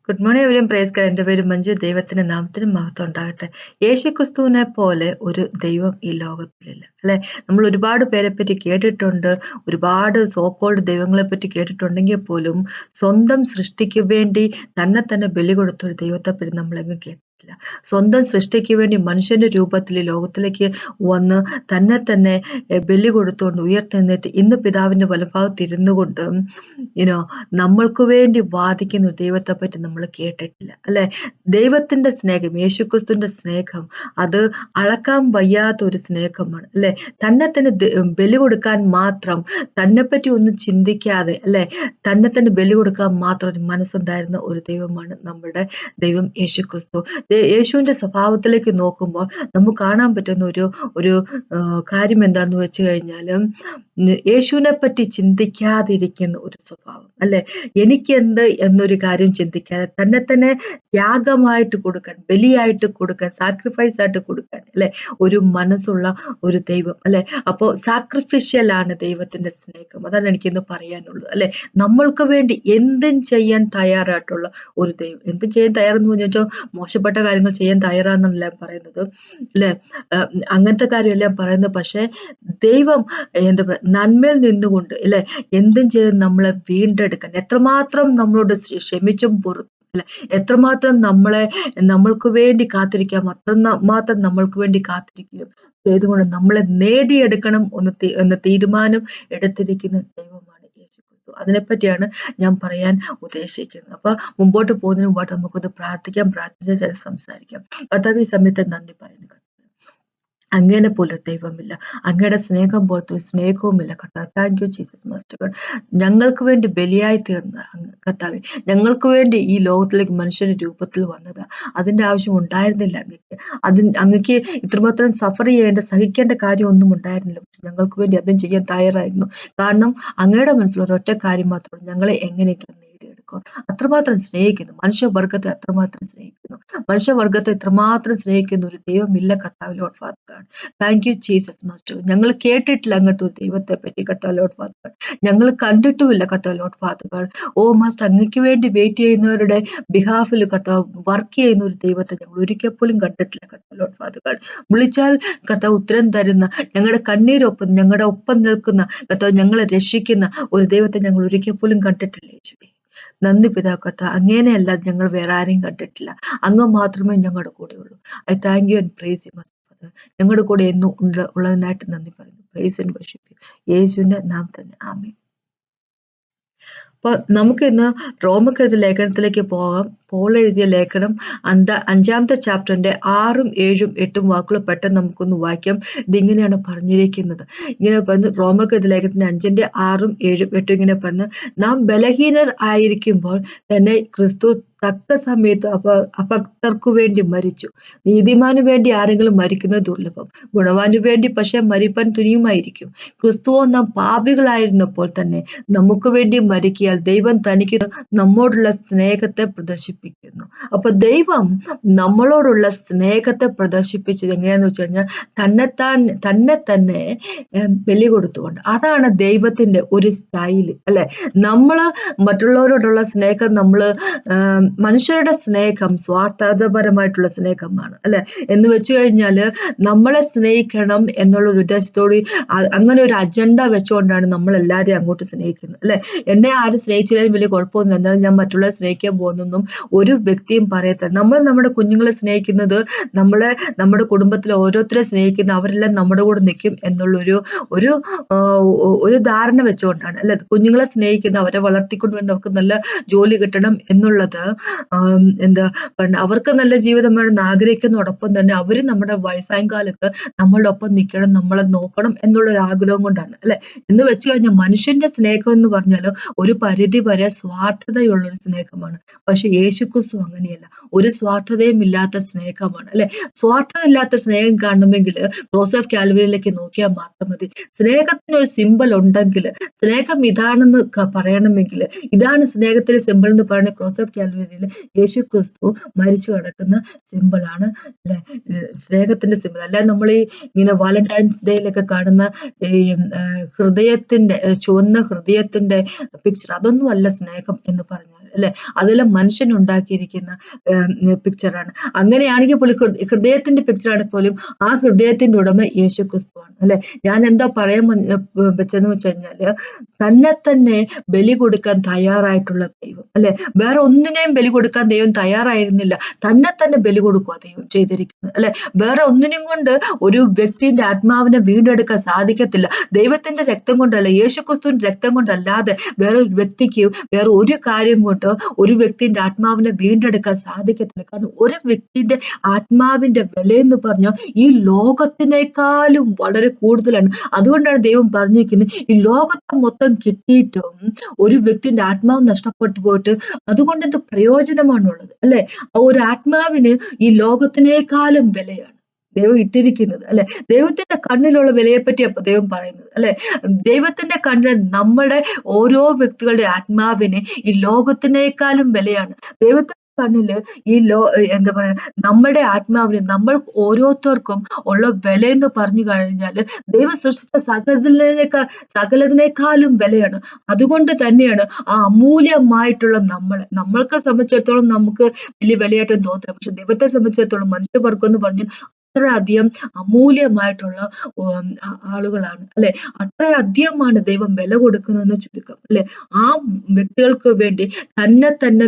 Good morning everyone. Praise God. എൻ്റെ പേര് മഞ്ജു. ദൈവത്തിന്റെ നാമത്തിന് മഹത്വം ഉണ്ടാകട്ടെ. യേശുക്രിസ്തുവിനെ പോലെ ഒരു ദൈവം ഈ ലോകത്തിലില്ല, അല്ലെ? നമ്മൾ ഒരുപാട് പേരെ പറ്റി കേട്ടിട്ടുണ്ട്, ഒരുപാട് സോ കോൾഡ് ദൈവങ്ങളെ പറ്റി കേട്ടിട്ടുണ്ടെങ്കിൽ പോലും സ്വന്തം സൃഷ്ടിക്ക് വേണ്ടി തന്നെ ബലി കൊടുത്ത ഒരു ദൈവത്തെ പറ്റി നമ്മളെങ്ങും കേട്ടിട്ടില്ല. സ്വന്തം സൃഷ്ടിക്ക് വേണ്ടി മനുഷ്യന്റെ രൂപത്തിൽ ഈ ലോകത്തിലേക്ക് വന്ന് തന്നെ ബലി കൊടുത്തുകൊണ്ട് ഉയർത്തെഴുന്നേറ്റ് ഇന്ന് പിതാവിന്റെ വലഭാഗത്ത് ഇരുന്നു കൊണ്ട് യുനോ നമ്മൾക്ക് വേണ്ടി വാദിക്കുന്ന ഒരു ദൈവത്തെ പറ്റി നമ്മൾ കേട്ടിട്ടില്ല, അല്ലെ? ദൈവത്തിന്റെ സ്നേഹം, യേശുക്രിസ്തുവിന്റെ സ്നേഹം, അത് അളക്കാൻ വയ്യാത്ത ഒരു സ്നേഹമാണ്, അല്ലെ? തന്നെ ബലി കൊടുക്കാൻ മാത്രം, തന്നെ പറ്റി ഒന്നും ചിന്തിക്കാതെ, അല്ലെ, തന്നെ ബലി കൊടുക്കാൻ മാത്രം ഒരു മനസ്സുണ്ടായിരുന്ന ഒരു ദൈവമാണ് നമ്മുടെ ദൈവം യേശുക്രിസ്തു. യേശുവിന്റെ സ്വഭാവത്തിലേക്ക് നോക്കുമ്പോൾ നമുക്ക് കാണാൻ പറ്റുന്ന ഒരു ഒരു കാര്യം എന്താന്ന് വെച്ച് കഴിഞ്ഞാലും യേശുവിനെ പറ്റി ചിന്തിക്കാതിരിക്കുന്ന ഒരു സ്വഭാവം, അല്ലെ? എനിക്കെന്ത് എന്നൊരു കാര്യം ചിന്തിക്കാതെ തന്നെ ത്യാഗമായിട്ട് കൊടുക്കാൻ, ബലിയായിട്ട് കൊടുക്കാൻ, സാക്രിഫൈസ് ആയിട്ട് കൊടുക്കാൻ, അല്ലെ, ഒരു മനസ്സുള്ള ഒരു ദൈവം, അല്ലെ? അപ്പോൾ സാക്രിഫിഷ്യൽ ആണ് ദൈവത്തിന്റെ സ്നേഹം. അതാണ് എനിക്കിന്ന് പറയാനുള്ളത്, അല്ലെ? നമ്മൾക്ക് വേണ്ടി എന്തും ചെയ്യാൻ തയ്യാറായിട്ടുള്ള ഒരു ദൈവം. എന്തും ചെയ്യാൻ തയ്യാറെന്ന് ചോദിച്ചാൽ മോശപ്പെട്ട കാര്യങ്ങൾ ചെയ്യാൻ തയ്യാറാന്നല്ല പറയുന്നത്, അല്ലെ? അങ്ങനത്തെ കാര്യമല്ല പറയുന്നത്. പക്ഷെ ദൈവം എന്താ പറയുക, നന്മയിൽ നിന്നുകൊണ്ട്, അല്ലെ, എന്തും ചെയ്ത് നമ്മളെ വീണ്ടെടുക്കാൻ എത്രമാത്രം നമ്മളോട് ക്ഷമിച്ചും പൊറുത്തും, അല്ലെ, എത്രമാത്രം നമ്മൾക്ക് വേണ്ടി കാത്തിരിക്കാം, അത്രമാത്രം നമ്മൾക്ക് വേണ്ടി കാത്തിരിക്കുകയും ചെയ്തുകൊണ്ട് നമ്മളെ നേടിയെടുക്കണം എന്ന തീരുമാനം എടുത്തിരിക്കുന്ന ദൈവമാണ് യേശുക്രിസ്തു. അതിനെപ്പറ്റിയാണ് ഞാൻ പറയാൻ ഉദ്ദേശിക്കുന്നത്. അപ്പൊ മുമ്പോട്ട് പോകുന്നതിന് മുമ്പായിട്ട് നമുക്കൊന്ന് പ്രാർത്ഥിക്കാം. പ്രാർത്ഥിച്ച ശേഷം സംസാരിക്കാം. കർത്താവേ, ഈ സമയത്ത് നന്ദി പറയുന്നു. അങ്ങനെ പോലും ദൈവമില്ല, അങ്ങയുടെ സ്നേഹം പോലത്തെ ഒരു സ്നേഹവുമില്ല കർത്താവ്. Thank you Jesus master God. ഞങ്ങൾക്ക് വേണ്ടി ബലിയായി തീർന്ന കർത്താവെ, ഞങ്ങൾക്ക് വേണ്ടി ഈ ലോകത്തിലേക്ക് മനുഷ്യന്റെ രൂപത്തിൽ വന്നതാ. അതിന്റെ ആവശ്യം ഉണ്ടായിരുന്നില്ല അങ്ങക്ക്. അങ്ങക്ക് ഇത്രമാത്രം സഫർ ചെയ്യേണ്ട, സഹിക്കേണ്ട കാര്യം ഒന്നും ഉണ്ടായിരുന്നില്ല. പക്ഷെ ഞങ്ങൾക്ക് വേണ്ടി അതും ചെയ്യാൻ തയ്യാറായിരുന്നു. കാരണം അങ്ങയുടെ മനസ്സിൽ ഒരൊറ്റ കാര്യം മാത്രമേ, ഞങ്ങളെ എങ്ങനെയെങ്കിലും നേടിയെടുക്കുക. അത്രമാത്രം സ്നേഹിക്കുന്നു മനുഷ്യവർഗത്തെ, അത്രമാത്രം സ്നേഹിക്കുന്നു മനുഷ്യവർഗത്തെ, ഇത്രമാത്രം സ്നേഹിക്കുന്ന ഒരു ദൈവമില്ല കർത്താവ്. Lord father God, thank you Jesus master. ഞങ്ങൾ കേട്ടിട്ടില്ല അങ്ങനത്തെ ഒരു ദൈവത്തെ പറ്റി കർത്താവ്. ലോർഡ് ഫാദർ ഗോഡ്, ഞങ്ങൾ കണ്ടിട്ടുമില്ല കർത്താവ്. ലോർഡ് ഫാദർ ഗോഡ്, ഓ മാസ്റ്റർ, അങ്ങക്ക് വേണ്ടി വെയിറ്റ് ചെയ്യുന്നവരുടെ ബിഹാഫിൽ കർത്താവ് വർക്ക് ചെയ്യുന്ന ഒരു ദൈവത്തെ ഞങ്ങൾ ഒരിക്കൽ പോലും കണ്ടിട്ടില്ല കർത്താവ്. ലോർഡ് ഫാദർ ഗോഡ്, വിളിച്ചാൽ കർത്താവ് ഉത്തരം തരുന്ന, ഞങ്ങളുടെ കണ്ണീരൊപ്പം ഞങ്ങളുടെ ഒപ്പം നിൽക്കുന്ന കർത്താവ്, ഞങ്ങളെ രക്ഷിക്കുന്ന ഒരു ദൈവത്തെ ഞങ്ങൾ ഒരിക്കൽ പോലും കണ്ടിട്ടില്ല യേശുവേ. നന്ദി പിതാവ് കർത്താവ്. അങ്ങനെയല്ലാതെ ഞങ്ങൾ വേറെ ആരെയും കണ്ടിട്ടില്ല. അങ്ങ് മാത്രമേ ഞങ്ങളുടെ കൂടെ ഉള്ളൂ. I thank you and praise you master. ഞങ്ങളുടെ കൂടെ എന്നും ഉള്ളതിനായിട്ട് നന്ദി പറയുന്നു. Praise and worship you. യേശുവിന്റെ നാമത്തിൽ ആമേൻ. അപ്പൊ നമുക്ക് ഇന്ന് റോമക്കെഴുതിയ ലേഖനത്തിലേക്ക് പോകാം. പോൾ എഴുതിയ ലേഖനം 5-ാമത്തെ ചാപ്റ്ററിന്റെ 6, 7, 8 വാക്കുകൾ പെട്ടെന്ന് നമുക്കൊന്ന് വായിക്കാം. ഇതിങ്ങനെയാണ് പറഞ്ഞിരിക്കുന്നത്. ഇങ്ങനെ പറഞ്ഞ് റോമക്കെഴുതിയ ലേഖനത്തിന്റെ 5-ന്റെ 6, 7, 8 ഇങ്ങനെ പറഞ്ഞ്, നാം ബലഹീനർ ആയിരിക്കുമ്പോൾ തന്നെ ക്രിസ്തു തക്ക സമയത്ത് അഭക്തർക്കു വേണ്ടി മരിച്ചു. നീതിമാനു വേണ്ടി ആരെങ്കിലും മരിക്കുന്നത് ദുർലഭം, ഗുണവാനു വേണ്ടി പക്ഷെ മരിപ്പാൻ തുനിയുമായിരിക്കും. ക്രിസ്തുവോ നാം പാപികളായിരുന്നപ്പോൾ തന്നെ നമുക്ക് വേണ്ടി മരിക്കയാൽ ദൈവം തനിക്ക് നമ്മോടുള്ള സ്നേഹത്തെ പ്രദർശിപ്പിക്കുന്നു. അപ്പൊ ദൈവം നമ്മളോടുള്ള സ്നേഹത്തെ പ്രദർശിപ്പിച്ചത് എങ്ങനെയാന്ന് വെച്ച് കഴിഞ്ഞാൽ തന്നെ ബലി കൊടുത്തുകൊണ്ട്. അതാണ് ദൈവത്തിന്റെ ഒരു സ്റ്റൈല്, അല്ലെ? നമ്മള് മറ്റുള്ളവരോടുള്ള സ്നേഹം, നമ്മള് മനുഷ്യരുടെ സ്നേഹം സ്വാർത്ഥപരമായിട്ടുള്ള സ്നേഹമാണ്, അല്ലെ? എന്ന് വെച്ച് കഴിഞ്ഞാല് നമ്മളെ സ്നേഹിക്കണം എന്നുള്ള ഒരു ഉദ്ദേശത്തോട് അങ്ങനെ ഒരു അജണ്ട വെച്ചുകൊണ്ടാണ് നമ്മൾ എല്ലാവരെയും അങ്ങോട്ട് സ്നേഹിക്കുന്നത്, അല്ലെ? എന്നെ ആരും സ്നേഹിച്ചില്ലെങ്കിലും വലിയ കുഴപ്പമൊന്നും, എന്നാലും ഞാൻ മറ്റുള്ളവരെ സ്നേഹിക്കാൻ പോകുന്നൊന്നും ഒരു വ്യക്തിയും പറയത്തില്ല. നമ്മൾ നമ്മുടെ കുഞ്ഞുങ്ങളെ സ്നേഹിക്കുന്നത്, നമ്മുടെ കുടുംബത്തിലെ ഓരോരുത്തരെ സ്നേഹിക്കുന്ന, അവരെല്ലാം നമ്മുടെ കൂടെ നിൽക്കും എന്നുള്ളൊരു ഒരു ധാരണ വെച്ചുകൊണ്ടാണ്, അല്ലെ? കുഞ്ഞുങ്ങളെ സ്നേഹിക്കുന്ന, അവരെ വളർത്തിക്കൊണ്ട് വരുന്ന, അവർക്ക് നല്ല ജോലി കിട്ടണം എന്നുള്ളത്, അവർക്ക് നല്ല ജീവിതം വേണമെന്ന് ആഗ്രഹിക്കുന്നതോടൊപ്പം തന്നെ അവര് നമ്മുടെ വയസ്സായ കാലത്ത് നമ്മളുടെ ഒപ്പം നിൽക്കണം, നമ്മളെ നോക്കണം എന്നുള്ളൊരു ആഗ്രഹം കൊണ്ടാണ്, അല്ലെ? എന്ന് വെച്ച് കഴിഞ്ഞാൽ മനുഷ്യന്റെ സ്നേഹം എന്ന് പറഞ്ഞാൽ ഒരു പരിധി വരെ സ്വാർത്ഥതയുള്ളൊരു സ്നേഹമാണ്. പക്ഷെ യേശുക്രിസ്തു അങ്ങനെയല്ല, ഒരു സ്വാർത്ഥതയും ഇല്ലാത്ത സ്നേഹമാണ്, അല്ലെ? സ്വാർത്ഥത ഇല്ലാത്ത സ്നേഹം കാണണമെങ്കിൽ ക്രോസ് ഓഫ് കാൽവറിയിലേക്ക് നോക്കിയാൽ മാത്രം മതി. സ്നേഹത്തിനൊരു സിമ്പൽ ഉണ്ടെങ്കിൽ, സ്നേഹം ഇതാണെന്ന് പറയണമെങ്കിൽ, ഇതാണ് സ്നേഹത്തിന്റെ സിമ്പിൾ എന്ന് പറയുന്ന ക്രോസ് ഓഫ് കാൽവറിയിൽ യേശു ക്രിസ്തു മരിച്ചു കിടക്കുന്ന സിമ്പിളാണ്, അല്ലെ? സ്നേഹത്തിന്റെ സിമ്പിൾ. അല്ലാതെ നമ്മൾ ഇങ്ങനെ വാലന്റൈൻസ് ഡേയിലൊക്കെ കാണുന്ന ഈ ചുവന്ന ഹൃദയത്തിന്റെ പിക്ചർ, അതൊന്നും അല്ല സ്നേഹം എന്ന് പറഞ്ഞാൽ, അല്ലെ? അതെല്ലാം മനുഷ്യൻ ഉണ്ടാക്കിയിരിക്കുന്ന പിക്ചറാണ്. അങ്ങനെയാണെങ്കിൽ പോലും ഹൃദയത്തിന്റെ പിക്ചറാണ് പോലും ആ ഹൃദയത്തിന്റെ ഉടമ യേശു ക്രിസ്തുവാണ് അല്ലെ? ഞാൻ എന്താ പറയാൻ വെച്ചെന്ന് വെച്ച് കഴിഞ്ഞാല് തന്നെ തന്നെ ബലി കൊടുക്കാൻ തയ്യാറായിട്ടുള്ള ദൈവം അല്ലെ? വേറെ ഒന്നിനെയും ബലി കൊടുക്കാൻ ദൈവം തയ്യാറായിരുന്നില്ല. തന്നെ തന്നെ ബലി കൊടുക്കുക ദൈവം ചെയ്തിരിക്കുന്നത് അല്ലെ? വേറെ ഒന്നിനും കൊണ്ട് ഒരു വ്യക്തിന്റെ ആത്മാവിനെ വീണ്ടെടുക്കാൻ സാധിക്കത്തില്ല. ദൈവത്തിന്റെ രക്തം കൊണ്ടല്ല, യേശുക്രിസ്തുവിന്റെ രക്തം കൊണ്ടല്ലാതെ വേറെ ഒരു വ്യക്തിക്ക് വേറെ ഒരു കാര്യം കൊണ്ട് ഒരു വ്യക്തിന്റെ ആത്മാവിനെ വീണ്ടെടുക്കാൻ സാധിക്കത്തില്ല. കാരണം ഒരു വ്യക്തിന്റെ ആത്മാവിന്റെ വിലയെന്ന് പറഞ്ഞാൽ ഈ ലോകത്തിനേക്കാളും വളരെ കൂടുതലാണ്. അതുകൊണ്ടാണ് ദൈവം പറഞ്ഞിരിക്കുന്നത്, ഈ ലോകത്തെ മൊത്തം കിട്ടിയിട്ടും ഒരു വ്യക്തിന്റെ ആത്മാവ് നഷ്ടപ്പെട്ടു പോയിട്ട് അതുകൊണ്ട് എന്ത് പ്രയോജനമാണുള്ളത് അല്ലെ? ആ ഒരു ആത്മാവിന് ഈ ലോകത്തിനേക്കാളും വിലയാണ് ദൈവം ഇട്ടിരിക്കുന്നത് അല്ലെ? ദൈവത്തിന്റെ കണ്ണിലുള്ള വിലയെപ്പറ്റി അപ്പൊ ദൈവം പറയുന്നത് അല്ലെ? ദൈവത്തിന്റെ കണ്ണിൽ നമ്മുടെ ഓരോ വ്യക്തികളുടെ ആത്മാവിന് ഈ ലോകത്തിനേക്കാളും വിലയാണ്. ദൈവത്തിന്റെ കണ്ണില് ഈ എന്താ പറയാ, നമ്മുടെ ആത്മാവിന് നമ്മൾ ഓരോരുത്തർക്കും ഉള്ള വിലയെന്ന് പറഞ്ഞു കഴിഞ്ഞാല് ദൈവം സൃഷ്ടിച്ച സകലതിനേക്കാളും വിലയാണ്. അതുകൊണ്ട് തന്നെയാണ് ആ അമൂല്യമായിട്ടുള്ള നമ്മൾക്ക് സംബന്ധിച്ചിടത്തോളം നമുക്ക് വലിയ വിലയായിട്ടൊന്നും തോന്നില്ല. പക്ഷെ ദൈവത്തെ സംബന്ധിച്ചിടത്തോളം മനുഷ്യവർഗം എന്ന് പറഞ്ഞാൽ അത്രയധികം അമൂല്യമായിട്ടുള്ള ആളുകളാണ് അല്ലെ? അത്രയധികമാണ് ദൈവം വില കൊടുക്കുന്നതെന്ന് ചുരുക്കം അല്ലെ? ആ വ്യക്തികൾക്ക് വേണ്ടി തന്നെ തന്നെ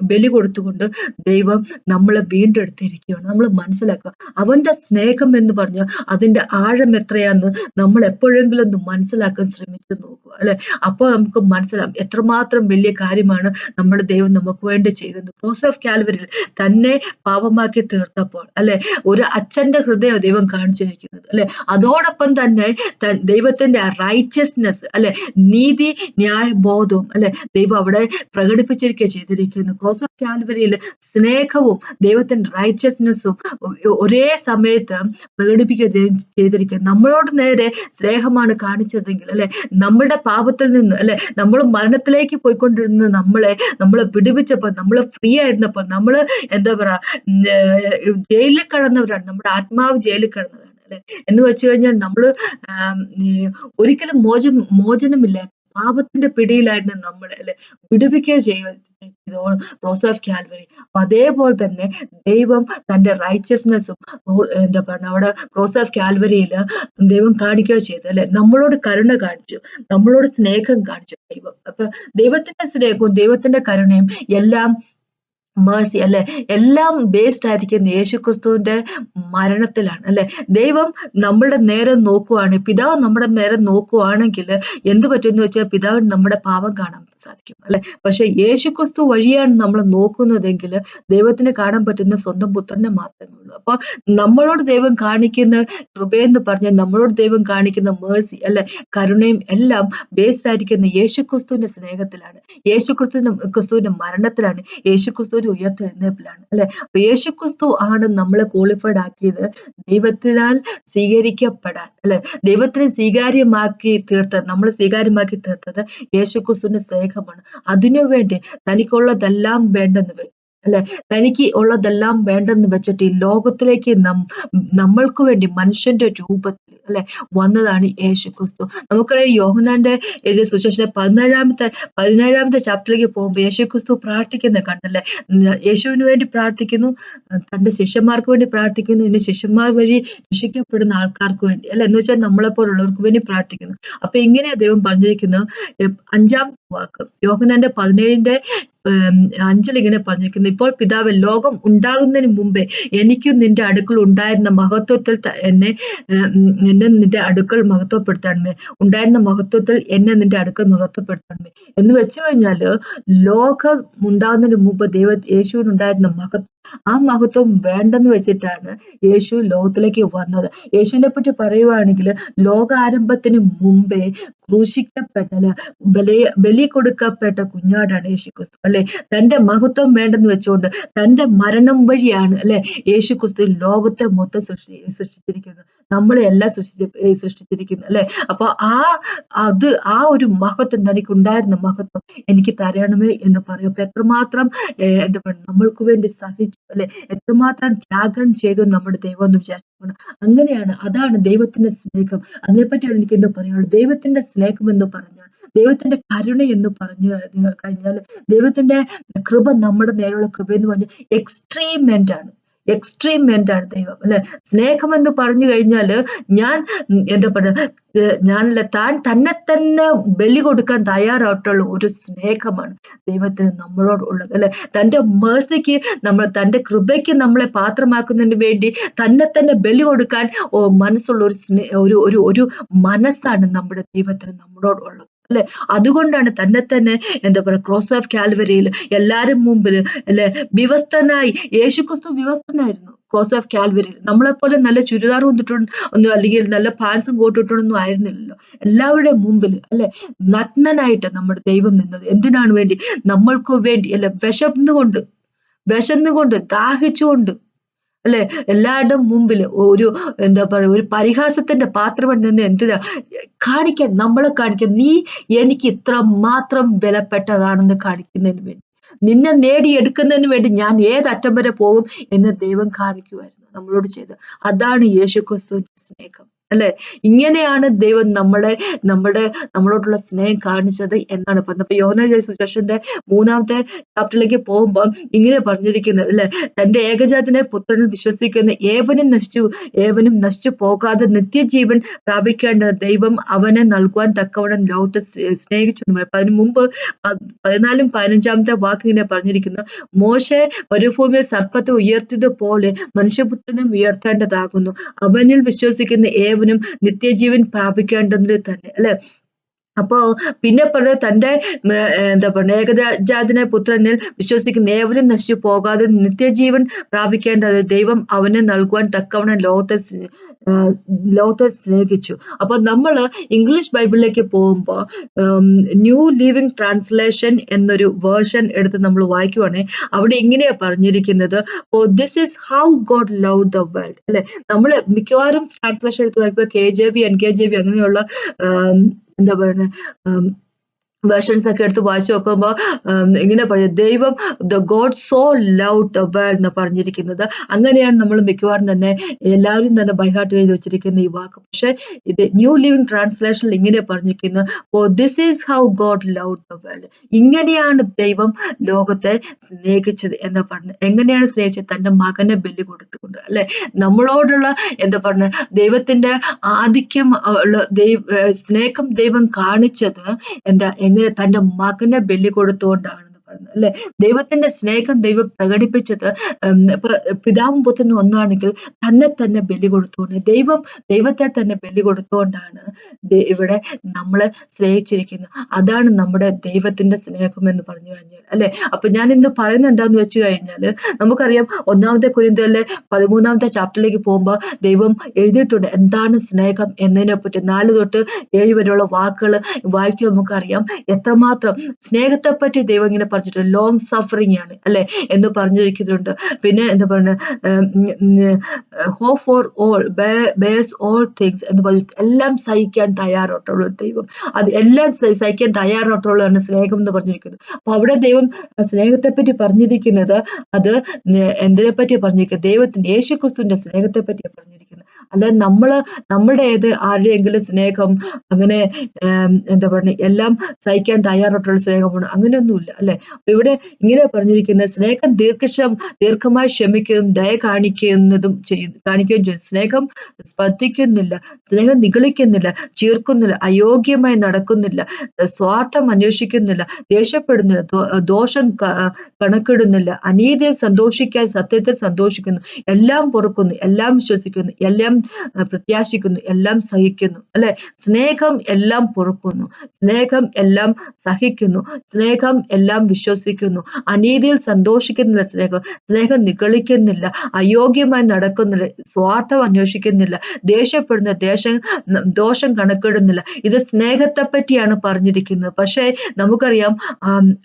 ബലി കൊടുത്തുകൊണ്ട് ദൈവം നമ്മളെ വീണ്ടെടുത്തിരിക്കുകയാണ്. നമ്മൾ മനസ്സിലാക്കുക, അവന്റെ സ്നേഹം എന്ന് പറഞ്ഞാൽ അതിന്റെ ആഴം എത്രയാന്ന് നമ്മൾ എപ്പോഴെങ്കിലും ഒന്ന് മനസ്സിലാക്കാൻ ശ്രമിച്ചു നോക്കുക അല്ലെ? അപ്പോൾ നമുക്ക് മനസ്സിലാവും എത്രമാത്രം വലിയ കാര്യമാണ് നമ്മുടെ ദൈവം നമുക്ക് വേണ്ടി ചെയ്തത്. ക്രോസ് ഓഫ് കാൽവരിയിൽ തന്നെ പാപമാക്കി തീർത്തപ്പോൾ അല്ലെ, ഒരു അച്ഛന്റെ ഹൃദയം ദൈവം കാണിച്ചിരിക്കുന്നത് അല്ലെ? അതോടൊപ്പം തന്നെ ദൈവത്തിന്റെ റൈച്ചസ്നെസ് അല്ലെ, നീതി ന്യായ ബോധവും അല്ലെ, ദൈവം അവിടെ പ്രകടിപ്പിച്ചിരിക്കുക ചെയ്തിരിക്കുന്നു. ക്രോസ് ഓഫ് കാൽവരിയിൽ സ്നേഹവും ദൈവത്തിന്റെ റൈച്ചസ്നെസ്സും ഒരേ സമയത്ത് പ്രകടിപ്പിക്കുക ചെയ്തിരിക്കുക. നമ്മളോട് നേരെ സ്നേഹമാണ് കാണിച്ചതെങ്കിൽ അല്ലെ, നമ്മുടെ പാപത്തിൽ നിന്ന് അല്ലെ, നമ്മൾ മരണത്തിലേക്ക് പോയിക്കൊണ്ടിരുന്ന നമ്മളെ വിടുവിച്ചപ്പോൾ, നമ്മൾ ഫ്രീ ആയിരുന്നപ്പോൾ, നമ്മൾ എന്താ പറയാ ജയിലിൽ കിടന്നവരാണ്, നമ്മുടെ ആത്മാവ് ജയിലിൽ കിടന്നതാണ് അല്ലെ? എന്ന് വെച്ച് കഴിഞ്ഞാൽ നമ്മള് ഒരിക്കലും മോചനമില്ല, പാപത്തിന്റെ പിടിയിലായിരുന്നു നമ്മളെ അല്ലെ, വിടുവിക്കുക ചെയ്യുക ക്രോസ് ഓഫ് കാൽവറി. അപ്പൊ അതേപോലെ തന്നെ ദൈവം തന്റെ റൈച്ചസ്നെസ്സും എന്താ പറയുക അവിടെ ക്രോസ് ഓഫ് കാൽവരിയില് ദൈവം കാണിക്കുകയോ ചെയ്തു അല്ലെ? നമ്മളോട് കരുണ കാണിച്ചു, നമ്മളോട് സ്നേഹം കാണിച്ചു ദൈവം. അപ്പൊ ദൈവത്തിന്റെ സ്നേഹവും ദൈവത്തിന്റെ കരുണയും എല്ലാം മേഴ്സി അല്ലെ, എല്ലാം ബേസ്ഡ് ആയിരിക്കുന്നത് യേശുക്രിസ്തുവിന്റെ മരണത്തിലാണ് അല്ലെ? ദൈവം നമ്മളുടെ നേരെ നോക്കുവാണ്, പിതാവ് നമ്മുടെ നേരെ നോക്കുവാണെങ്കിൽ എന്ത് പറ്റുമെന്ന് വെച്ചാൽ പിതാവിന് നമ്മുടെ പാപം കാണാൻ സാധിക്കും അല്ലെ? പക്ഷെ യേശുക്രിസ്തു വഴിയാണ് നമ്മൾ നോക്കുന്നതെങ്കിൽ ദൈവത്തിന് കാണാൻ പറ്റുന്ന സ്വന്തം പുത്രനെ മാത്രമേ ഉള്ളൂ. അപ്പൊ നമ്മളോട് ദൈവം കാണിക്കുന്ന കൃപയെന്ന് പറഞ്ഞാൽ, നമ്മളോട് ദൈവം കാണിക്കുന്ന മേഴ്സി അല്ലെ, കരുണയും എല്ലാം ബേസ്ഡ് ആയിരിക്കുന്ന യേശുക്രിസ്തുവിന്റെ സ്നേഹത്തിലാണ്, ക്രിസ്തുവിന്റെ മരണത്തിലാണ്, യേശുക്രിസ്തുവിന്റെ ഉയർത്തെഴുന്നേൽപ്പിലാണ് അല്ലെ? അപ്പൊ യേശുക്രിസ്തു ആണ് നമ്മളെ ക്വാളിഫൈഡ് ആക്കിയത് ദൈവത്തിനാൽ സ്വീകരിക്കപ്പെടാൻ അല്ലെ? ദൈവത്തിനെ നമ്മളെ സ്വീകാര്യമാക്കി തീർത്തത് യേശുക്രിസ്തുവിന്റെ സ്നേഹമാണ്. അതിനുവേണ്ടി തനിക്കുള്ളതെല്ലാം വേണ്ടെന്ന് വെച്ചു അല്ലെ? തനിക്ക് ഉള്ളതെല്ലാം വേണ്ടെന്ന് വെച്ചിട്ട് ഈ ലോകത്തിലേക്ക് നമ്മൾക്ക് വേണ്ടി മനുഷ്യന്റെ രൂപത്തിൽ അല്ലെ വന്നതാണ് യേശുക്രിസ്തു. നമുക്കറിയാം, യോഹന്നാന്റെ എഴുതിയ സുവിശേഷം 17-ാമത്തെ ചാപ്റ്ററിലേക്ക് പോകുമ്പോൾ യേശുക്രിസ്തു പ്രാർത്ഥിക്കുന്ന കണ്ടല്ലേ? യേശുവിന് വേണ്ടി പ്രാർത്ഥിക്കുന്നു, തന്റെ ശിഷ്യന്മാർക്ക് വേണ്ടി പ്രാർത്ഥിക്കുന്നു, ഇനി ശിഷ്യന്മാർ വഴി രക്ഷിക്കപ്പെടുന്ന ആൾക്കാർക്ക് വേണ്ടി അല്ലെ, എന്ന് വെച്ചാൽ നമ്മളെ പോലുള്ളവർക്ക് വേണ്ടി പ്രാർത്ഥിക്കുന്നു. അപ്പൊ ഇങ്ങനെയാ ദൈവം പറഞ്ഞിരിക്കുന്നു. 5-ാം വാക്ക് യോഹന്നാന്റെ 17:5 ഇങ്ങനെ പറഞ്ഞിരിക്കുന്നു, ഇപ്പോൾ പിതാവേ, ലോകം ഉണ്ടാകുന്നതിന് മുമ്പേ എനിക്കും നിന്റെ അടുക്കൽ ഉണ്ടായിരുന്ന മഹത്വത്തിൽ എന്നെ നിന്റെ അടുക്കൽ മഹത്വപ്പെടുത്തണമേ, ഉണ്ടായിരുന്ന മഹത്വത്തിൽ എന്നെ നിന്റെ അടുക്കൽ മഹത്വപ്പെടുത്തണമേ. എന്ന് വെച്ചു കഴിഞ്ഞാല് ലോകം ഉണ്ടാകുന്നതിന് മുമ്പ് യേശുവിനുണ്ടായിരുന്ന മഹത്വം, ആ മഹത്വം വേണ്ടെന്ന് വെച്ചിട്ടാണ് യേശു ലോകത്തിലേക്ക് വന്നത്. യേശുവിനെ പറ്റി പറയുവാണെങ്കിൽ ലോകാരംഭത്തിന് മുമ്പേ ക്രൂശിക്കപ്പെട്ട ബലി കൊടുക്കപ്പെട്ട കുഞ്ഞാടാണ് യേശുക്രിസ്തു അല്ലെ? തന്റെ മഹത്വം വേണ്ടെന്ന് വെച്ചുകൊണ്ട് തന്റെ മരണം വഴിയാണ് അല്ലെ യേശുക്രിസ്തു ലോകത്തെ മൊത്തം സൃഷ്ടിച്ചിരിക്കുന്നത്, നമ്മളെ എല്ലാം സൃഷ്ടിച്ചിരിക്കുന്നത് അല്ലെ? അപ്പൊ ആ ഒരു മഹത്വം, തനിക്ക് ഉണ്ടായിരുന്ന മഹത്വം എനിക്ക് തരണമേ എന്ന് പറയും. അപ്പൊ എത്രമാത്രം എന്താ പറയുക, നമ്മൾക്ക് വേണ്ടി സഹിച്ചു അല്ലെ, എത്രമാത്രം ത്യാഗം ചെയ്തു നമ്മുടെ ദൈവം എന്ന് വിചാരിച്ചു. അങ്ങനെയാണ്, അതാണ് ദൈവത്തിന്റെ സ്നേഹം. അതിനെപ്പറ്റിയാണ് എനിക്ക് എന്താ പറയാനുള്ളത്. ദൈവത്തിന്റെ സ്നേഹം എന്ന് പറഞ്ഞാൽ ദൈവത്തിന്റെ കരുണ എന്ന് പറഞ്ഞു കഴിഞ്ഞാൽ, ദൈവത്തിന്റെ കൃപ, നമ്മുടെ നേരെയുള്ള കൃപ എന്ന് പറഞ്ഞാൽ എക്സ്ട്രീം എൻഡ് ആണ്. എക്സ്ട്രീം എൻഡ് ആണ് ദൈവം, അല്ലെ? സ്നേഹം എന്ന് പറഞ്ഞു കഴിഞ്ഞാല് ഞാൻ എന്താ പറയുക, ഞാനല്ല, താൻ തന്നെ തന്നെ ബലി കൊടുക്കാൻ തയ്യാറായിട്ടുള്ള ഒരു സ്നേഹമാണ് ദൈവത്തിന് നമ്മളോട് ഉള്ളത്, അല്ലെ? തന്റെ മേഴ്സിക്ക്, തന്റെ കൃപയ്ക്ക് നമ്മളെ പാത്രമാക്കുന്നതിന് വേണ്ടി തന്നെ തന്നെ ബലി കൊടുക്കാൻ മനസ്സുള്ള ഒരു മനസ്സാണ് നമ്മുടെ ദൈവത്തിന് നമ്മളോട് ഉള്ളത്, അല്ലെ? അതുകൊണ്ടാണ് തന്നെ തന്നെ എന്താ പറയുക, ക്രോസ് ഓഫ് കാൽവരിയിൽ എല്ലാരും മുമ്പിൽ, അല്ലെ, വിവസ്ത്രനായി, യേശുക്രിസ്തു വിവസ്ത്രനായിരുന്നു ക്രോസ് ഓഫ് കാൽവരിയിൽ. നമ്മളെപ്പോലെ നല്ല ചുരിദാർ ഒന്നും, അല്ലെങ്കിൽ നല്ല പാൻസും കോട്ടിട്ടൊന്നും ആയിരുന്നില്ലല്ലോ. എല്ലാവരുടെയും മുമ്പിൽ, അല്ലെ, നഗ്നനായിട്ട് നമ്മുടെ ദൈവം നിന്നത് എന്തിനാണ് വേണ്ടി? നമ്മൾക്ക് വേണ്ടി, അല്ലെ? വിശന്നുകൊണ്ട് ദാഹിച്ചുകൊണ്ട്, അല്ലെ, എല്ലാവരുടെയും മുമ്പിൽ എന്താ പറയുക, ഒരു പരിഹാസത്തിന്റെ പാത്രം നിന്ന് എന്തിനാ നമ്മളെ കാണിക്കാൻ, നീ എനിക്ക് ഇത്ര മാത്രം വിലപ്പെട്ടതാണെന്ന് കാണിക്കുന്നതിന് വേണ്ടി, നിന്നെ നേടിയെടുക്കുന്നതിന് വേണ്ടി ഞാൻ ഏതറ്റം വരെ പോകും എന്ന് ദൈവം കാണിക്കുമായിരുന്നു നമ്മളോട് ചെയ്ത്. അതാണ് യേശുക്രിസ്തുവിന്റെ സ്നേഹം, അല്ലെ? ഇങ്ങനെയാണ് ദൈവം നമ്മളോടുള്ള സ്നേഹം കാണിച്ചത് എന്നാണ് പറയുന്നത്. അപ്പൊ യോഹന്നാൻ സുവിശേഷന്റെ 3-ാമത്തെ ചാപ്റ്ററിലേക്ക് പോകുമ്പോൾ ഇങ്ങനെ പറഞ്ഞിരിക്കുന്നത്, അല്ലെ, തന്റെ ഏകജാതനെ പുത്രനിൽ വിശ്വസിക്കുന്ന ഏവനും നശിച്ചു പോകാതെ നിത്യജീവൻ പ്രാപിക്കേണ്ട ദൈവം അവനെ നൽകുവാൻ തക്കവണ്ണം ലോകത്തെ സ്നേഹിച്ചു. അതിനു മുമ്പ് 14-ാം 15-ാമത്തെ വാക്ക് ഇങ്ങനെ പറഞ്ഞിരിക്കുന്നു, മോശെ മരുഭൂമിയിൽ സർപ്പത്തെ ഉയർത്തിയതുപോലെ മനുഷ്യപുത്രനും ഉയർത്തേണ്ടതാകുന്നു, അവനിൽ വിശ്വസിക്കുന്ന ഏവനും നിത്യജീവൻ പ്രാപിക്കേണ്ടത് തന്നെ, അല്ലെ? അപ്പോ പിന്നെ പറഞ്ഞത്, തന്റെ എന്താ പറയുക, ഏകജാതന പുത്രനിൽ വിശ്വസിക്കുന്ന ഏവരും നശിച്ചു പോകാതെ നിത്യജീവൻ പ്രാപിക്കേണ്ടത് ദൈവം അവനെ നൽകുവാൻ തക്കവണ്ണം ലോകത്തെ സ്നേഹിച്ചു. അപ്പൊ നമ്മള് ഇംഗ്ലീഷ് ബൈബിളിലേക്ക് പോകുമ്പോൾ ന്യൂ ലിവിങ് ട്രാൻസ്ലേഷൻ എന്നൊരു വേർഷൻ എടുത്ത് നമ്മൾ വായിക്കുവാണെങ്കിൽ അവിടെ ഇങ്ങനെയാ പറഞ്ഞിരിക്കുന്നത്, this is how God love the world, അല്ലെ? നമ്മള് മിക്കവാറും ട്രാൻസ്ലേഷൻ എടുത്ത് വായിക്കുമ്പോൾ KJV, NKJV അങ്ങനെയുള്ള എന്താ പറയുന്നത് വേർഷൻസ് ഒക്കെ എടുത്ത് വായിച്ചു നോക്കുമ്പോൾ ഇങ്ങനെ പറയും, ദൈവം the God so love the world എന്ന് പറഞ്ഞിരിക്കുന്നത്. അങ്ങനെയാണ് നമ്മൾ മിക്കവാറും തന്നെ എല്ലാവരും തന്നെ ബൈഹാർട്ട് ചെയ്ത് വെച്ചിരിക്കുന്ന ഈ വാക്ക്. പക്ഷെ ഇത് ന്യൂ ലിവിങ് ട്രാൻസ്ലേഷനിൽ ഇങ്ങനെ പറഞ്ഞിരിക്കുന്നത്, this is how God love the world. ഇങ്ങനെയാണ് ദൈവം ലോകത്തെ സ്നേഹിച്ചത് എന്ന് പറഞ്ഞത്. എങ്ങനെയാണ് സ്നേഹിച്ചത്? തന്റെ മകനെ ബലി കൊടുത്തുകൊണ്ട്, അല്ലെ? നമ്മളോടുള്ള എന്താ പറഞ്ഞ ദൈവത്തിന്റെ ആധിക്യം ഉള്ള സ്നേഹം ദൈവം കാണിച്ചത് എങ്ങനെ? തന്റെ മകനെ ബലി കൊടുത്തുകൊണ്ടാണ്, അല്ലെ? ദൈവത്തിന്റെ സ്നേഹം ദൈവം പ്രകടിപ്പിച്ചത് പിതാവും പുത്രനും ഒന്നാണെങ്കിൽ തന്നെ തന്നെ ബലി കൊടുത്തുകൊണ്ട്, ദൈവത്തെ തന്നെ ബലി കൊടുത്തുകൊണ്ടാണ് ഇവിടെ നമ്മളെ സ്നേഹിച്ചിരിക്കുന്നത്. അതാണ് നമ്മുടെ ദൈവത്തിന്റെ സ്നേഹം എന്ന് പറഞ്ഞു കഴിഞ്ഞാൽ, അല്ലെ? അപ്പൊ ഞാൻ ഇന്ന് പറയുന്നത് എന്താന്ന് വെച്ച് കഴിഞ്ഞാല്, നമുക്കറിയാം 1 കൊരിന്ത്യരിലെ 13-ാമത്തെ ചാപ്റ്ററിലേക്ക് പോകുമ്പോൾ ദൈവം എഴുതിയിട്ടുണ്ട് എന്താണ് സ്നേഹം എന്നതിനെ പറ്റി. 4 തൊട്ട് 7 വരെയുള്ള വാക്കുകൾ വായിക്കുമ്പോൾ നമുക്കറിയാം എത്രമാത്രം സ്നേഹത്തെ പറ്റി ദൈവം ഇങ്ങനെ പറഞ്ഞിട്ടുണ്ട്. ലോങ് സഫറിങ് ആണ്, അല്ലെ, എന്ന് പറഞ്ഞിരിക്കുന്നുണ്ട്. പിന്നെ എന്താ പറയുക, hope for all, bears all things എന്ന് പറഞ്ഞിട്ട് എല്ലാം സഹിക്കാൻ തയ്യാറായിട്ടുള്ള ഒരു ദൈവം, അത് എല്ലാം സഹിക്കാൻ തയ്യാറായിട്ടുള്ളതാണ് സ്നേഹം എന്ന് പറഞ്ഞിരിക്കുന്നത്. അപ്പൊ അവിടെ ദൈവം സ്നേഹത്തെ പറ്റി പറഞ്ഞിരിക്കുന്നത്, അത് എന്തിനെ പറ്റി പറഞ്ഞിരിക്കുന്നത്? ദൈവത്തിന്റെ യേശുക്രിസ്തുവിന്റെ സ്നേഹത്തെ പറ്റിയാണ് പറഞ്ഞിരിക്കുന്നത്. അല്ലാതെ നമ്മുടെ ആരുടെയെങ്കിലും സ്നേഹം അങ്ങനെ എന്താ പറയുക, എല്ലാം സഹിക്കാൻ തയ്യാറായിട്ടുള്ള സ്നേഹമാണ്, അങ്ങനെയൊന്നുമില്ല, അല്ലെ? അപ്പൊ ഇവിടെ ഇങ്ങനെ പറഞ്ഞിരിക്കുന്നത്, സ്നേഹം ദീർഘമായി ക്ഷമിക്കുകയും ദയ കാണിക്കുകയും ചെയ്യും. സ്നേഹം സ്പർദ്ധിക്കുന്നില്ല, സ്നേഹം നിഗളിക്കുന്നില്ല, ചീർക്കുന്നില്ല, അയോഗ്യമായി നടക്കുന്നില്ല, സ്വാർത്ഥം അന്വേഷിക്കുന്നില്ല, ദേഷ്യപ്പെടുന്നില്ല, ദോഷം കണക്കിടുന്നില്ല, അനീതിയിൽ സന്തോഷിക്കാൻ സത്യത്തിൽ സന്തോഷിക്കുന്നു, എല്ലാം പൊറുക്കുന്നു, എല്ലാം വിശ്വസിക്കുന്നു, എല്ലാം പ്രത്യാശിക്കുന്നു, എല്ലാം സഹിക്കുന്നു, അല്ലെ? സ്നേഹം എല്ലാം പൊറുക്കുന്നു, സ്നേഹം എല്ലാം സഹിക്കുന്നു, സ്നേഹം എല്ലാം വിശ്വസിക്കുന്നു, അനീതിയിൽ സന്തോഷിക്കുന്നില്ല, സ്നേഹം നിഗളിക്കുന്നില്ല, അയോഗ്യമായി നടക്കുന്നില്ല, സ്വാർത്ഥം അന്വേഷിക്കുന്നില്ല, ദേഷ്യപ്പെടുന്ന ദോഷം കണക്കിടുന്നില്ല. ഇത് സ്നേഹത്തെ പറ്റിയാണ് പറഞ്ഞിരിക്കുന്നത്. പക്ഷേ നമുക്കറിയാം,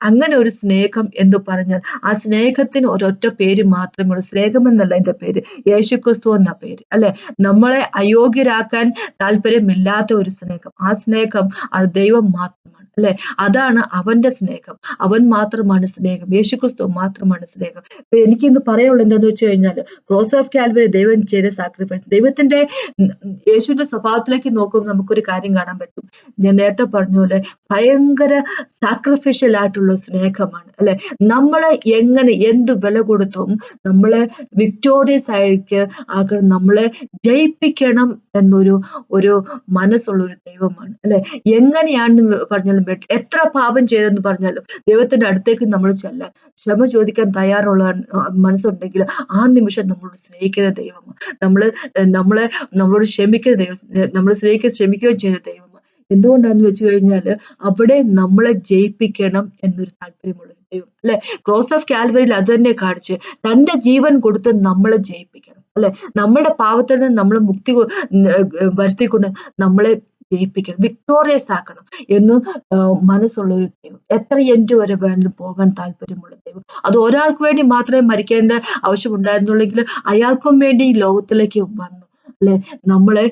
അങ്ങനെ ഒരു സ്നേഹം എന്ന് പറഞ്ഞാൽ ആ സ്നേഹത്തിന് ഒരൊറ്റ പേര് മാത്രമേ ഉള്ളൂ. സ്നേഹം എന്നല്ല അതിന്റെ പേര്, യേശുക്രിസ്തു എന്ന പേര്, അല്ലെ? നമ്മളെ അയോഗ്യരാക്കാൻ താല്പര്യമില്ലാത്ത ഒരു സ്നേഹം, ആ സ്നേഹം അത് ദൈവം മാത്രമാണ്, അല്ലെ? അതാണ് അവന്റെ സ്നേഹം. അവൻ മാത്രമാണ് സ്നേഹം. യേശുക്രിസ്തു മാത്രമാണ് സ്നേഹം. അപ്പൊ എനിക്കിന്ന് പറയാനുള്ളത് എന്താന്ന് വെച്ച് കഴിഞ്ഞാല്, ക്രോസ് ഓഫ് കാൽവറി ദൈവം ചെയ്ത സാക്രിഫൈസ്, ദൈവത്തിന്റെ യേശുവിന്റെ സ്വഭാവത്തിലേക്ക് നോക്കുമ്പോൾ നമുക്കൊരു കാര്യം കാണാൻ പറ്റും. ഞാൻ നേരത്തെ പറഞ്ഞ പോലെ ഭയങ്കര സാക്രിഫിഷ്യൽ ആയിട്ടുള്ള സ്നേഹമാണ്, അല്ലെ? നമ്മളെ എങ്ങനെ എന്ത് വില കൊടുത്തും നമ്മളെ വിക്ടോറിയസ് ആക്കണം, നമ്മളെ ജയിപ്പിക്കണം എന്നൊരു ഒരു മനസ്സുള്ള ഒരു ദൈവമാണ്, അല്ലെ? എങ്ങനെയാണെന്ന് പറഞ്ഞാലും എത്ര പാപം ചെയ്തെന്ന് പറഞ്ഞാലും ദൈവത്തിന്റെ അടുത്തേക്ക് നമ്മൾ ചെല്ലാൻ ക്ഷമ ചോദിക്കാൻ തയ്യാറുള്ള മനസ്സുണ്ടെങ്കിൽ ആ നിമിഷം നമ്മളോട് സ്നേഹിക്കുന്ന ദൈവമാണ്. നമ്മളെ നമ്മളോട് ക്ഷമിക്കുന്ന ദൈവം, നമ്മൾ സ്നേഹിക്കാൻ ശ്രമിക്കുകയും ചെയ്ത ദൈവമാണ്. എന്തുകൊണ്ടാന്ന് വെച്ച് കഴിഞ്ഞാല് അവിടെ നമ്മളെ ജയിപ്പിക്കണം എന്നൊരു താല്പര്യമുള്ള ദൈവം, അല്ലെ? ക്രോസ് ഓഫ് കാൽവറിയിൽ അത് തന്നെ കാണിച്ച് തന്റെ ജീവൻ കൊടുത്ത് നമ്മളെ ജയിപ്പിക്കണം, അല്ലെ? നമ്മുടെ പാപത്തിൽ നിന്ന് നമ്മൾ മുക്തി വരുത്തിക്കൊണ്ട് നമ്മളെ ജയിപ്പിക്കണം, വിക്ടോറിയസ് ആക്കണം എന്ന് മനസ്സുള്ള ഒരു ദൈവം. എത്ര എൻഡ് വരെ വേണമെങ്കിലും പോകാൻ താല്പര്യമുള്ള ദൈവം. അത് ഒരാൾക്ക് വേണ്ടി മാത്രമേ മരിക്കേണ്ട ആവശ്യമുണ്ടായിരുന്നുള്ളെങ്കിൽ അയാൾക്കും വേണ്ടി ഈ ലോകത്തിലേക്ക് വന്നു, അല്ലെ? നമ്മളെ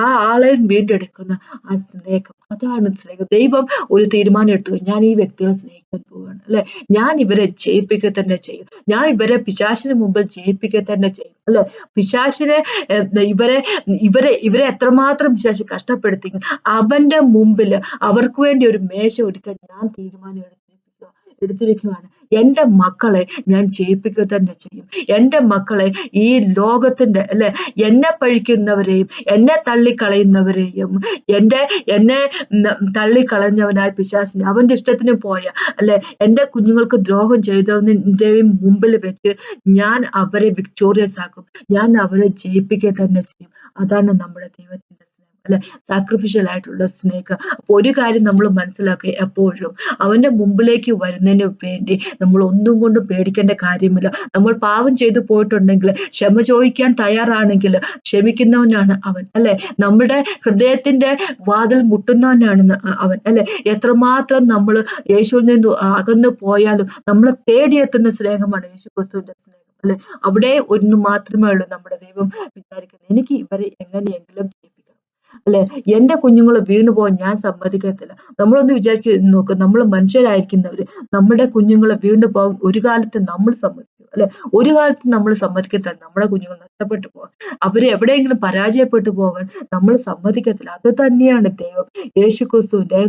ആ ആളെ വീണ്ടെടുക്കുന്ന ആ സ്നേഹം, അതാണ് സ്നേഹം. ദൈവം ഒരു തീരുമാനം എടുത്തു, ഞാൻ ഈ വ്യക്തികളെ സ്നേഹിക്കാൻ പോവുകയാണ്, അല്ലെ? ഞാൻ ഇവരെ ജയിപ്പിക്കുക തന്നെ ചെയ്യും. ഞാൻ ഇവരെ പിശാചിന് മുമ്പിൽ ജയിപ്പിക്കുക തന്നെ ചെയ്യും, അല്ലെ? പിശാചിനെ ഇവരെ ഇവരെ ഇവരെ എത്രമാത്രം പിശാച് കഷ്ടപ്പെടുത്തി അവന്റെ മുമ്പിൽ അവർക്ക് വേണ്ടി ഒരു മേശ ഒരുക്കാൻ ഞാൻ തീരുമാനം എടുത്തിരിക്കുകയാണ്. എന്റെ മക്കളെ ഞാൻ ജയിപ്പിക്കുക തന്നെ ചെയ്യും. എന്റെ മക്കളെ ഈ ലോകത്തിന്റെ, അല്ലെ, എന്നെ പഴിക്കുന്നവരെയും എന്നെ തള്ളിക്കളയുന്നവരെയും എന്നെ തള്ളിക്കളഞ്ഞവനായ പിശാചിനെ അവന്റെ ഇഷ്ടത്തിന് പോയ, അല്ലെ, എന്റെ കുഞ്ഞുങ്ങൾക്ക് ദ്രോഹം ചെയ്തവന്റെയും മുമ്പിൽ വെച്ച് ഞാൻ അവരെ വിക്ടോറിയസ് ആക്കും. ഞാൻ അവരെ ജയിപ്പിക്കുക തന്നെ ചെയ്യും. അതാണ് നമ്മുടെ ദൈവത്തിന്റെ സ്നേഹം, അല്ലെ? സാക്രിഫിഷ്യൽ ആയിട്ടുള്ള സ്നേഹം. അപ്പൊ ഒരു കാര്യം നമ്മൾ മനസ്സിലാക്കുക, എപ്പോഴും അവന്റെ മുമ്പിലേക്ക് വരുന്നതിന് വേണ്ടി നമ്മൾ ഒന്നും കൊണ്ടും പേടിക്കേണ്ട കാര്യമില്ല. നമ്മൾ പാപം ചെയ്തു പോയിട്ടുണ്ടെങ്കിൽ ക്ഷമ ചോദിക്കാൻ തയ്യാറാണെങ്കിൽ ക്ഷമിക്കുന്നവനാണ് അവൻ, അല്ലെ? നമ്മുടെ ഹൃദയത്തിന്റെ വാതിൽ മുട്ടുന്നവനാണ് അവൻ, അല്ലെ? എത്രമാത്രം നമ്മൾ യേശുവിൽ നിന്ന് അകന്നു പോയാലും നമ്മളെ തേടിയെത്തുന്ന സ്നേഹമാണ് യേശു ക്രിസ്തുവിന്റെ സ്നേഹം, അല്ലെ? അവിടെ ഒന്ന് മാത്രമേ ഉള്ളൂ നമ്മുടെ ദൈവം വിചാരിക്കുന്നത്, എനിക്ക് ഇവരെ എങ്ങനെയെങ്കിലും ജയിപ്പിക്കണം, അല്ലെ? എന്റെ കുഞ്ഞുങ്ങൾ വീണു പോകാൻ ഞാൻ സമ്മതിക്കത്തില്ല. നമ്മളൊന്ന് വിചാരിച്ച് നോക്ക്, നമ്മൾ മനുഷ്യരായിരിക്കുന്നവര് നമ്മുടെ കുഞ്ഞുങ്ങളെ വീണു പോകാൻ ഒരു കാലത്ത് നമ്മൾ സമ്മതിക്കും, അല്ലെ? ഒരു കാലത്ത് നമ്മൾ സമ്മതിക്കത്തില്ല നമ്മുടെ കുഞ്ഞുങ്ങൾ നഷ്ടപ്പെട്ടു പോകാൻ, അവര് എവിടെയെങ്കിലും പരാജയപ്പെട്ടു പോകാൻ നമ്മൾ സമ്മതിക്കത്തില്ല. അത് തന്നെയാണ് ദൈവം യേശു ക്രിസ്തുവിന്റെ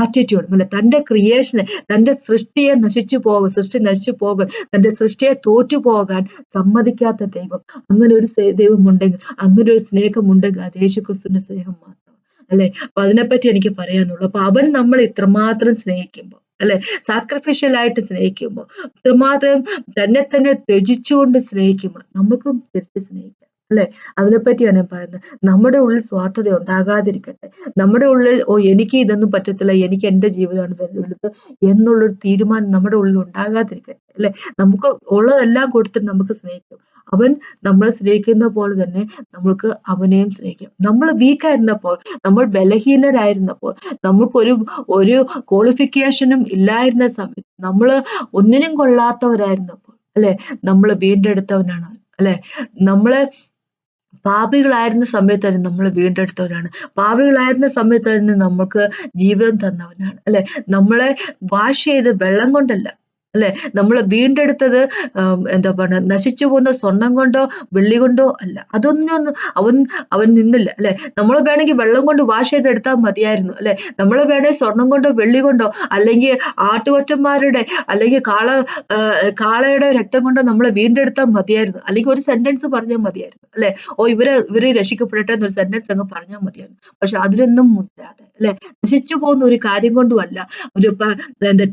ആറ്റിറ്റ്യൂഡ്, അല്ലെ? തന്റെ ക്രിയേഷനെ, തന്റെ സൃഷ്ടി നശിച്ചു പോകാൻ, തന്റെ സൃഷ്ടിയെ തോറ്റുപോകാൻ സമ്മതിക്കാത്ത ദൈവം. അങ്ങനെ ഒരു ദൈവം ഉണ്ടെങ്കിൽ, അങ്ങനെ ഒരു സ്നേഹം ഉണ്ടെങ്കിൽ അത് യേശു ക്രിസ്തുവിന്റെ സ്നേഹം മാത്രം, അല്ലെ? അപ്പൊ അതിനെപ്പറ്റി എനിക്ക് പറയാനുള്ളൂ. അപ്പൊ അവൻ നമ്മളെ ഇത്രമാത്രം സ്നേഹിക്കുമ്പോൾ, അല്ലെ, സാക്രിഫിഷ്യൽ ആയിട്ട് സ്നേഹിക്കുമ്പോൾ, ഇത്രമാത്രം തന്നെ ത്യജിച്ചുകൊണ്ട് സ്നേഹിക്കുമ്പോൾ നമുക്കും തിരിച്ച് സ്നേഹിക്കാം, അല്ലെ? അതിനെപ്പറ്റിയാണ് ഞാൻ പറയുന്നത്. നമ്മുടെ ഉള്ളിൽ സ്വാർത്ഥത ഉണ്ടാകാതിരിക്കട്ടെ. നമ്മുടെ ഉള്ളിൽ എനിക്ക് ഇതൊന്നും പറ്റത്തില്ല, എനിക്ക് എന്റെ ജീവിതമാണ് വലുത് എന്നുള്ളൊരു തീരുമാനം നമ്മുടെ ഉള്ളിൽ ഉണ്ടാകാതിരിക്കട്ടെ, അല്ലെ? നമുക്ക് ഉള്ളതെല്ലാം കൊടുത്തിട്ട് നമുക്ക് സ്നേഹിക്കും. അവൻ നമ്മളെ സ്നേഹിക്കുന്ന പോലെ തന്നെ നമ്മൾക്ക് അവനെയും സ്നേഹിക്കാം. നമ്മൾ വീക്കായിരുന്നപ്പോൾ, നമ്മൾ ബലഹീനരായിരുന്നപ്പോൾ, നമുക്കൊരു ഒരു ക്വാളിഫിക്കേഷനും ഇല്ലായിരുന്ന സമയത്ത്, നമ്മള് ഒന്നിനും കൊള്ളാത്തവരായിരുന്നപ്പോൾ, അല്ലെ, നമ്മള് വീണ്ടെടുത്തവനാണ്, അല്ലെ? നമ്മള് പാപികളായിരുന്ന സമയത്തായിരുന്നു നമ്മളെ വീണ്ടെടുത്തവനാണ്. പാപികളായിരുന്ന സമയത്തായിരുന്നു നമുക്ക് ജീവിതം തന്നവനാണ്, അല്ലെ? നമ്മളെ വാഷ് ചെയ്ത് വെള്ളം കൊണ്ടല്ല, അല്ലെ, നമ്മളെ വീണ്ടെടുത്തത് എന്താ പറയുക, നശിച്ചു പോകുന്ന സ്വർണം കൊണ്ടോ വെള്ളി കൊണ്ടോ അല്ല. അതൊന്നും അവൻ നിന്നില്ല, അല്ലെ? നമ്മൾ വേണമെങ്കിൽ വെള്ളം കൊണ്ട് വാഷ് ചെയ്തെടുത്താൽ മതിയായിരുന്നു, അല്ലെ? നമ്മളെ വേണേ സ്വർണം കൊണ്ടോ വെള്ളി കൊണ്ടോ അല്ലെങ്കിൽ ആട്ടുകൊറ്റന്മാരുടെ അല്ലെങ്കിൽ കാളയുടെ രക്തം കൊണ്ടോ നമ്മളെ വീണ്ടെടുത്താൽ മതിയായിരുന്നു. അല്ലെങ്കിൽ ഒരു സെന്റൻസ് പറഞ്ഞാൽ മതിയായിരുന്നു, അല്ലെ? ഇവര് രക്ഷിക്കപ്പെടട്ടെ എന്നൊരു സെന്റൻസ് അങ്ങ് പറഞ്ഞാൽ മതിയായിരുന്നു. പക്ഷെ അതിലൊന്നും മുദ്രാതെ, അല്ലെ, നശിച്ചു പോകുന്ന ഒരു കാര്യം കൊണ്ടുമല്ല, ഒരു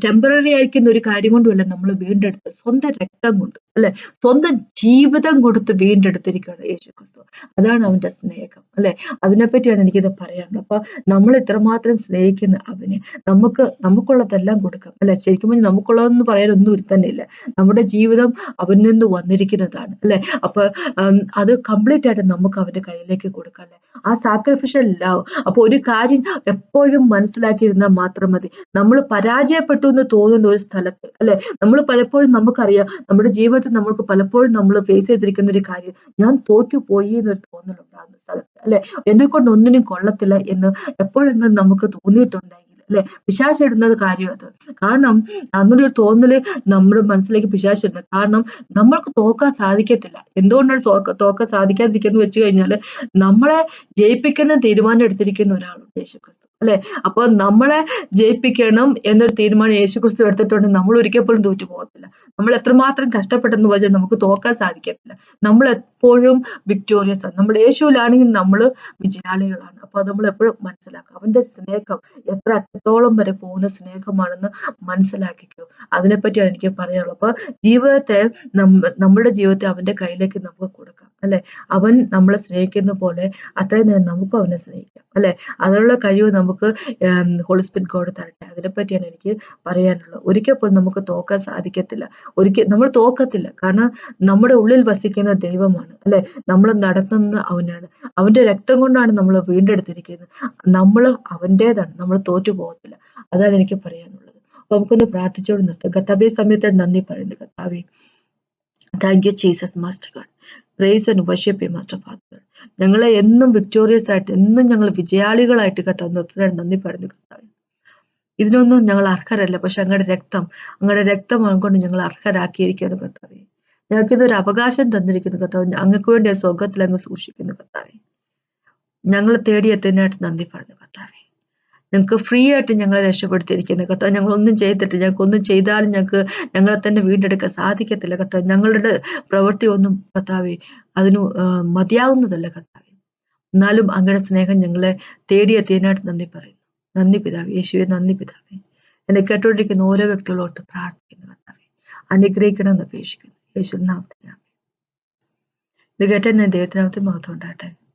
ടെമ്പററി ആയിരിക്കുന്ന ഒരു കാര്യം കൊണ്ടുമല്ല നമ്മൾ വീണ്ടെടുത്ത്, സ്വന്തം രക്തം കൊണ്ട്, അല്ലെ, സ്വന്തം ജീവിതം കൊടുത്ത് വീണ്ടെടുത്തിരിക്കുകയാണ് യേശു ക്രിസ്തു. അതാണ് അവന്റെ സ്നേഹം, അല്ലെ? അതിനെപ്പറ്റിയാണ് എനിക്കിത് പറയാനുള്ളത്. അപ്പൊ നമ്മൾ ഇത്രമാത്രം സ്നേഹിക്കുന്ന അവന് നമുക്കുള്ളതെല്ലാം കൊടുക്കാം, അല്ലെ? ശരിക്കും നമുക്കുള്ളതെന്ന് പറയാൻ ഒന്നും തന്നെ ഇല്ല. നമ്മുടെ ജീവിതം അവനിൽ നിന്ന് വന്നിരിക്കുന്നതാണ്, അല്ലെ? അപ്പൊ അത് കംപ്ലീറ്റ് ആയിട്ട് നമുക്ക് അവന്റെ കയ്യിലേക്ക് കൊടുക്കാം, അല്ലെ? ആ സാക്രിഫിഷ്യൽ ലവ്. അപ്പൊ ഒരു കാര്യം എപ്പോഴും മനസ്സിലാക്കിയിരുന്നാൽ മാത്രം മതി. നമ്മൾ പരാജയപ്പെട്ടു എന്ന് തോന്നുന്ന ഒരു സ്ഥലത്ത്, അല്ലെ, നമ്മൾ പലപ്പോഴും നമുക്കറിയാം, നമ്മുടെ ജീവിതത്തിൽ നമ്മൾക്ക് പലപ്പോഴും നമ്മൾ ഫേസ് ചെയ്തിരിക്കുന്ന ഒരു കാര്യം, ഞാൻ തോറ്റുപോയി എന്നൊരു തോന്നലുണ്ടാകുന്ന സ്ഥലത്ത്, അല്ലെ, എന്നെ കൊണ്ട് ഒന്നിനും കൊള്ളത്തില്ല എന്ന് എപ്പോഴെങ്കിലും നമുക്ക് തോന്നിയിട്ടുണ്ടെങ്കിൽ, അല്ലെ? പിശാച് ഇടുന്നത് കാര്യം അത്. കാരണം അങ്ങനെ ഒരു തോന്നല് നമ്മുടെ മനസ്സിലേക്ക് പിശാച് ഇടുന്നത്. കാരണം നമ്മൾക്ക് തോക്കാൻ സാധിക്കത്തില്ല. എന്തുകൊണ്ടാണ് തോക്കാൻ സാധിക്കാതിരിക്കുന്നത് വെച്ച് കഴിഞ്ഞാല് നമ്മളെ ജയിപ്പിക്കണം തീരുമാനം എടുത്തിരിക്കുന്ന ഒരാളുണ്ട് യേശുക്രിസ്തു. അല്ലെ? അപ്പൊ നമ്മളെ ജയിപ്പിക്കണം എന്നൊരു തീരുമാനം യേശുക്രിസ്തു എടുത്തിട്ടുണ്ടെങ്കിൽ നമ്മൾ ഒരിക്കൽ പോലും തോറ്റു പോകത്തില്ല. നമ്മൾ എത്രമാത്രം കഷ്ടപ്പെട്ടെന്ന് പറഞ്ഞാൽ നമുക്ക് തോക്കാൻ സാധിക്കത്തില്ല. നമ്മൾ എപ്പോഴും വിക്ടോറിയസ് ആണ്. നമ്മൾ യേശുവിലാണെങ്കിൽ നമ്മൾ വിജയാളികളാണ്. അപ്പൊ അത് നമ്മൾ എപ്പോഴും മനസ്സിലാക്കുക. അവന്റെ സ്നേഹം എത്ര അറ്റത്തോളം വരെ പോകുന്ന സ്നേഹമാണെന്ന് മനസ്സിലാക്കിക്കോ. അതിനെപ്പറ്റിയാണ് എനിക്ക് പറയാനുള്ളത്. അപ്പൊ ജീവിതത്തെ നമ്മുടെ ജീവിതത്തെ അവന്റെ കയ്യിലേക്ക് നമുക്ക് കൊടുക്കാം. അല്ലെ? അവൻ നമ്മളെ സ്നേഹിക്കുന്ന പോലെ അത്രയും നേരം നമുക്കും അവനെ സ്നേഹിക്കാം. അല്ലെ? അതിനുള്ള കഴിവ് നമുക്ക് ഹോളി സ്പിരിറ്റ് ഗോഡ് തരട്ടെ. അതിനെപ്പറ്റിയാണ് എനിക്ക് പറയാനുള്ളത്. ഒരിക്കൽ പോലും നമുക്ക് തോക്കാൻ സാധിക്കത്തില്ല. നമ്മൾ തോക്കത്തില്ല. കാരണം നമ്മുടെ ഉള്ളിൽ വസിക്കുന്ന ദൈവമാണ്. അല്ലെ? നമ്മൾ നടത്തുന്നത് അവനാണ്. അവന്റെ രക്തം കൊണ്ടാണ് നമ്മൾ വീണ്ടെടുത്തിരിക്കുന്നത്. നമ്മൾ അവന്റേതാണ്. നമ്മൾ തോറ്റു പോകത്തില്ല. അതാണ് എനിക്ക് പറയാനുള്ളത്. അപ്പൊ നമുക്കൊന്ന് പ്രാർത്ഥിച്ചുകൊണ്ട് നിർത്താം. കർത്താവേ, സമയത്ത് നന്ദി പറയുന്നു കർത്താവേ. Thank you Jesus master God. Praise and worship you master father. ഞങ്ങളെ എന്നും വിക്ടോറിയസ് ആയിട്ട്, എന്നും ഞങ്ങൾ വിജയാളികളായിട്ട് കർത്താവ് നിർത്തുന്നതിന് നന്ദി പറയുന്നു കർത്താവേ. ഇതിനൊന്നും ഞങ്ങൾ അർഹരല്ല. പക്ഷെ അങ്ങയുടെ രക്തം കൊണ്ട് ഞങ്ങൾ അർഹരാക്കിയിരിക്കുകയാണ് കർത്താവേ. ഞങ്ങൾക്ക് ഇതൊരു അവകാശം തന്നിരിക്കുന്നു കർത്താവ്. അങ്ങക്ക് വേണ്ടി ആ സ്വർഗ്ഗത്തിൽ അങ്ങ് സൂക്ഷിക്കുന്നു കർത്താവേ. ഞങ്ങളെ തേടിയെത്തുന്നതിനായിട്ട് നന്ദി പറയുന്നു കർത്താവേ. ഞങ്ങൾക്ക് ഫ്രീ ആയിട്ട് ഞങ്ങളെ രക്ഷപ്പെടുത്തിയിരിക്കുന്നു കർത്താവ്. ഞങ്ങളൊന്നും ചെയ്തിട്ട് ഞങ്ങൾക്കൊന്നും ചെയ്താലും ഞങ്ങളെ തന്നെ വീണ്ടെടുക്കാൻ സാധിക്കത്തില്ല കർത്താവ്. ഞങ്ങളുടെ പ്രവൃത്തി ഒന്നും കർത്താവേ അതിന് മതിയാവുന്നതല്ല കർത്താവേ. എന്നാലും അങ്ങയുടെ സ്നേഹം ഞങ്ങളെ തേടിയെത്തിയതിനായിട്ട് നന്ദി പറയുന്നു. നന്ദി പിതാവേ. യേശുവേ നന്ദി പിതാവേ. എന്നെ കേട്ടുകൊണ്ടിരിക്കുന്ന ഓരോ വ്യക്തികളോർത്ത് പ്രാർത്ഥിക്കുന്നു കർത്താവേ. അനുഗ്രഹിക്കണമെന്ന് അപേക്ഷിക്കുന്നു യേശുവിൻ നാമത്തിൽ. ഇത് കേട്ട ഞാൻ ദൈവത്തിനാമത്തിൽ മഹത്വം ഉണ്ടാകട്ടെ.